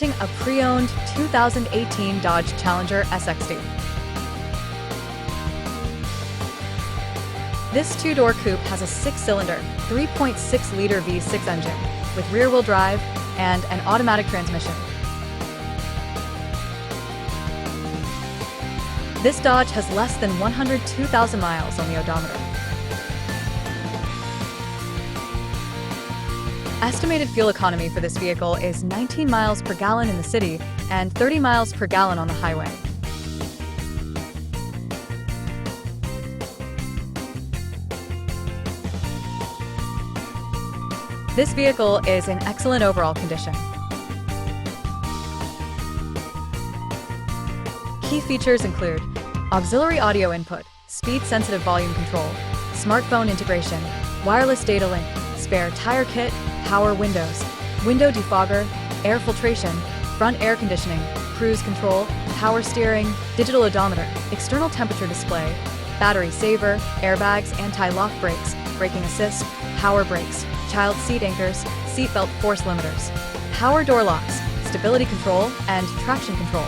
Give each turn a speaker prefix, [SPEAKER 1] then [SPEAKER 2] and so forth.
[SPEAKER 1] A pre-owned 2018 Dodge Challenger SXT. This two-door coupe has a 6-cylinder, 3.6-liter V6 engine with rear-wheel drive and an automatic transmission. This Dodge has less than 102,000 miles on the odometer. Estimated fuel economy for this vehicle is 19 miles per gallon in the city and 30 miles per gallon on the highway. This vehicle is in excellent overall condition. Key features include auxiliary audio input, speed-sensitive volume control, smartphone integration, wireless data link, spare tire kit, power windows, window defogger, air filtration, front air conditioning, cruise control, power steering, digital odometer, external temperature display, battery saver, airbags, anti-lock brakes, braking assist, power brakes, child seat anchors, seat belt force limiters, power door locks, stability control, and traction control.